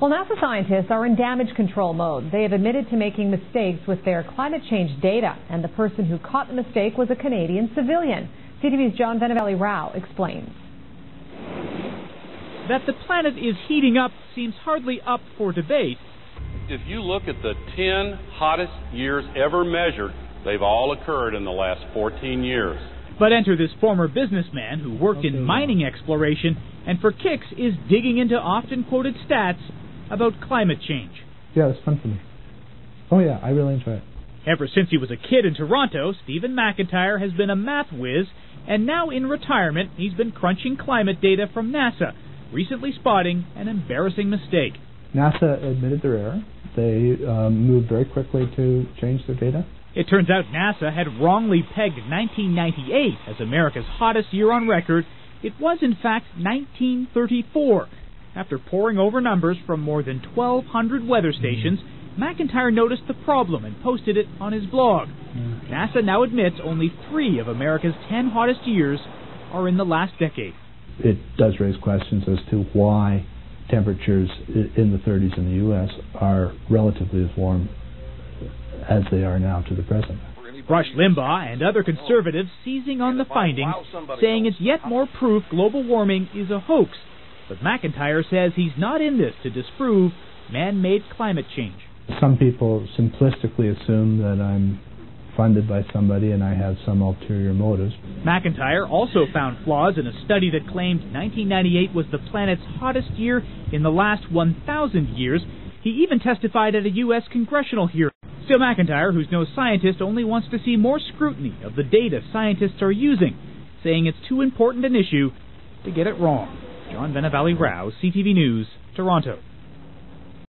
Well, NASA scientists are in damage control mode. They have admitted to making mistakes with their climate change data, and the person who caught the mistake was a Canadian civilian. CTV's John Rao explains. That the planet is heating up seems hardly up for debate. If you look at the 10 hottest years ever measured, they've all occurred in the last 14 years. But enter this former businessman who worked in mining exploration and for kicks is digging into often quoted stats about climate change. Yeah, it's fun for me. Oh yeah, I really enjoy it. Ever since he was a kid in Toronto, Stephan McIntyre has been a math whiz, and now in retirement he's been crunching climate data from NASA, recently spotting an embarrassing mistake. NASA admitted their error. They moved very quickly to change their data. It turns out NASA had wrongly pegged 1998 as America's hottest year on record. It was in fact 1934. After poring over numbers from more than 1,200 weather stations, McIntyre noticed the problem and posted it on his blog. NASA now admits only 3 of America's 10 hottest years are in the last decade. It does raise questions as to why temperatures in the 30s in the U.S. are relatively as warm as they are now to the present. Rush Limbaugh and other conservatives seizing on the findings, saying it's yet more proof global warming is a hoax. But McIntyre says he's not in this to disprove man-made climate change. Some people simplistically assume that I'm funded by somebody and I have some ulterior motives. McIntyre also found flaws in a study that claimed 1998 was the planet's hottest year in the last 1,000 years. He even testified at a U.S. congressional hearing. Still, McIntyre, who's no scientist, only wants to see more scrutiny of the data scientists are using, saying it's too important an issue to get it wrong. John Rao, CTV News, Toronto.